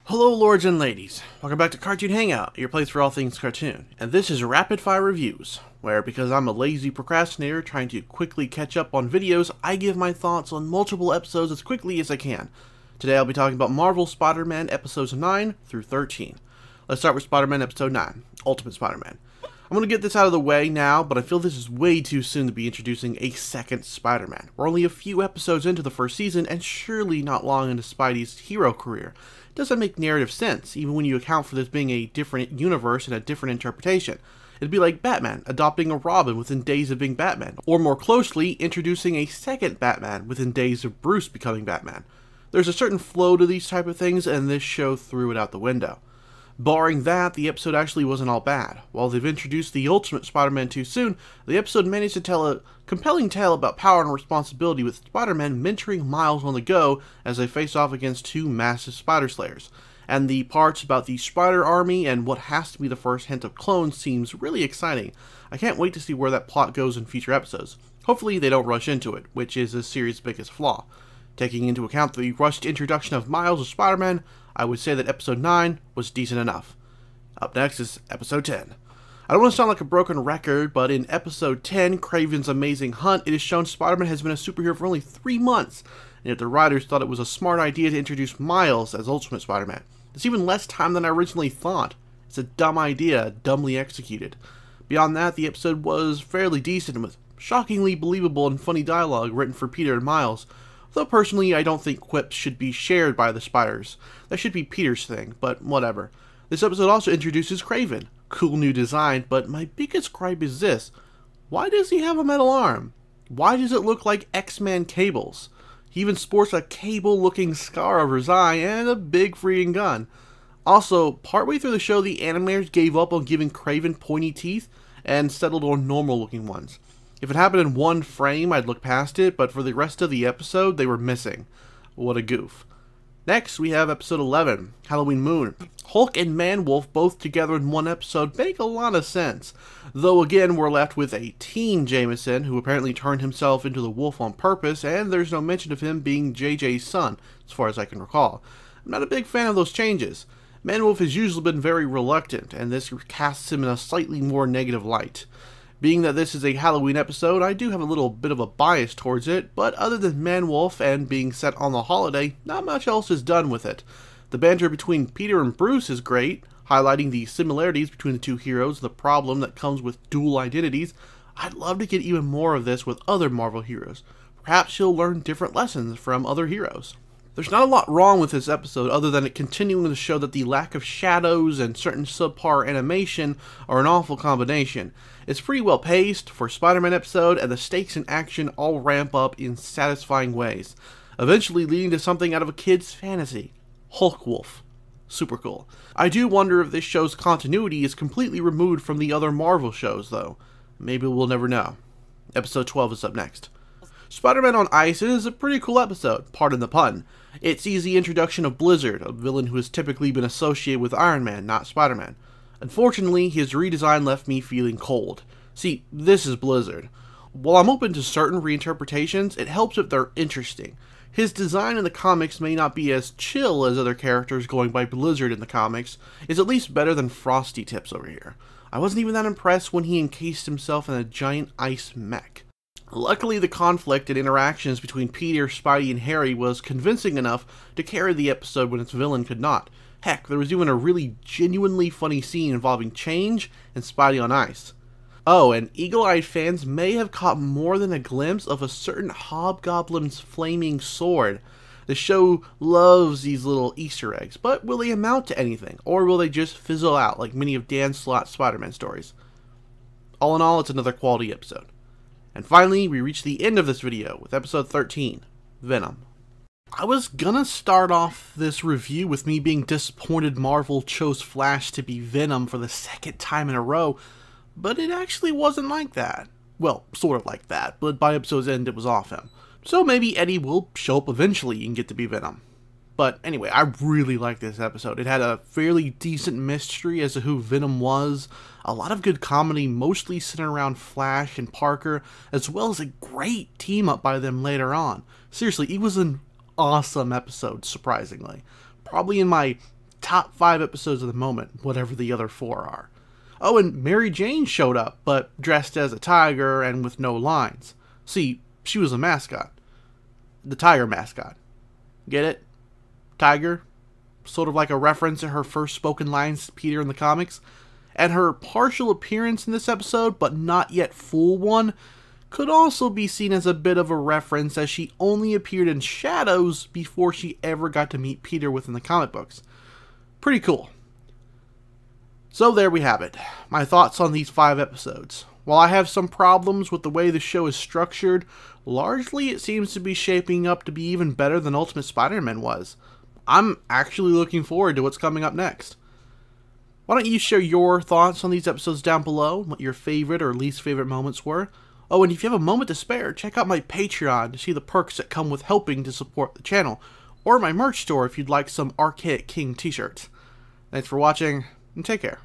Hello lords and ladies, welcome back to Cartoon Hangout, your place for all things cartoon, and this is Rapid Fire Reviews, where because I'm a lazy procrastinator trying to quickly catch up on videos, I give my thoughts on multiple episodes as quickly as I can. Today I'll be talking about Marvel Spider-Man episodes 9 through 13. Let's start with Spider-Man episode 9, Ultimate Spider-Man. I'm going to get this out of the way now, but I feel this is way too soon to be introducing a second Spider-Man. We're only a few episodes into the first season, and surely not long into Spidey's hero career. It doesn't make narrative sense, even when you account for this being a different universe and a different interpretation. It'd be like Batman adopting a Robin within days of being Batman, or more closely, introducing a second Batman within days of Bruce becoming Batman. There's a certain flow to these type of things, and this show threw it out the window. Barring that, the episode actually wasn't all bad. While they've introduced the Ultimate Spider-Man too soon, the episode managed to tell a compelling tale about power and responsibility, with Spider-Man mentoring Miles on the go as they face off against two massive Spider Slayers. And the parts about the Spider Army and what has to be the first hint of clones seems really exciting. I can't wait to see where that plot goes in future episodes. Hopefully they don't rush into it, which is the series' biggest flaw. Taking into account the rushed introduction of Miles as Spider-Man, I would say that episode 9 was decent enough. Up next is episode 10. I don't want to sound like a broken record, but in episode 10, Kraven's Amazing Hunt, it is shown Spider-Man has been a superhero for only 3 months, and yet the writers thought it was a smart idea to introduce Miles as Ultimate Spider-Man. It's even less time than I originally thought. It's a dumb idea, dumbly executed. Beyond that, the episode was fairly decent, with shockingly believable and funny dialogue written for Peter and Miles. Though personally, I don't think quips should be shared by the spiders. That should be Peter's thing, but whatever. This episode also introduces Kraven. Cool new design, but my biggest gripe is this. Why does he have a metal arm? Why does it look like X-Men Cable's? He even sports a Cable-looking scar over his eye and a big freaking gun. Also, partway through the show, the animators gave up on giving Kraven pointy teeth and settled on normal-looking ones. If it happened in one frame, I'd look past it, but for the rest of the episode, they were missing. What a goof. Next, we have episode 11, Halloween Moon. Hulk and Man-Wolf both together in one episode make a lot of sense. Though again, we're left with a teen Jameson, who apparently turned himself into the wolf on purpose, and there's no mention of him being JJ's son, as far as I can recall. I'm not a big fan of those changes. Man-Wolf has usually been very reluctant, and this casts him in a slightly more negative light. Being that this is a Halloween episode, I do have a little bit of a bias towards it, but other than Man-Wolf and being set on the holiday, not much else is done with it. The banter between Peter and Bruce is great, highlighting the similarities between the two heroes and the problem that comes with dual identities. I'd love to get even more of this with other Marvel heroes. Perhaps you'll learn different lessons from other heroes. There's not a lot wrong with this episode other than it continuing to show that the lack of shadows and certain subpar animation are an awful combination. It's pretty well paced for a Spider-Man episode, and the stakes and action all ramp up in satisfying ways, eventually leading to something out of a kid's fantasy. Hulk Wolf. Super cool. I do wonder if this show's continuity is completely removed from the other Marvel shows though. Maybe we'll never know. Episode 12 is up next. Spider-Man on Ice is a pretty cool episode, pardon the pun. It sees the introduction of Blizzard, a villain who has typically been associated with Iron Man, not Spider-Man. Unfortunately, his redesign left me feeling cold. See, this is Blizzard. While I'm open to certain reinterpretations, it helps if they're interesting. His design in the comics may not be as chill as other characters going by Blizzard in the comics, is at least better than Frosty Tips over here. I wasn't even that impressed when he encased himself in a giant ice mech. Luckily, the conflict and interactions between Peter, Spidey, and Harry was convincing enough to carry the episode when its villain could not. Heck, there was even a really genuinely funny scene involving Change and Spidey on Ice. Oh, and eagle-eyed fans may have caught more than a glimpse of a certain Hobgoblin's flaming sword. The show loves these little Easter eggs, but will they amount to anything, or will they just fizzle out like many of Dan Slott's Spider-Man stories? All in all, it's another quality episode. And finally, we reach the end of this video with episode 13, Venom. I was gonna start off this review with me being disappointed Marvel chose Flash to be Venom for the second time in a row, but it actually wasn't like that. Well, sort of like that, but by episode's end it was off him. So maybe Eddie will show up eventually and get to be Venom. But anyway, I really liked this episode. It had a fairly decent mystery as to who Venom was, a lot of good comedy, mostly centered around Flash and Parker, as well as a great team-up by them later on. Seriously, it was an awesome episode, surprisingly. Probably in my top 5 episodes of the moment, whatever the other 4 are. Oh, and Mary Jane showed up, but dressed as a tiger and with no lines. See, she was a mascot. The tiger mascot. Get it? Tiger? Sort of like a reference to her first spoken lines to Peter in the comics. And her partial appearance in this episode, but not yet full one, could also be seen as a bit of a reference, as she only appeared in shadows before she ever got to meet Peter within the comic books. Pretty cool. So there we have it, my thoughts on these 5 episodes. While I have some problems with the way the show is structured, largely it seems to be shaping up to be even better than Ultimate Spider-Man was. I'm actually looking forward to what's coming up next. Why don't you share your thoughts on these episodes down below, what your favorite or least favorite moments were? Oh, and if you have a moment to spare, check out my Patreon to see the perks that come with helping to support the channel, or my merch store if you'd like some Archaic King t-shirts. Thanks for watching, and take care.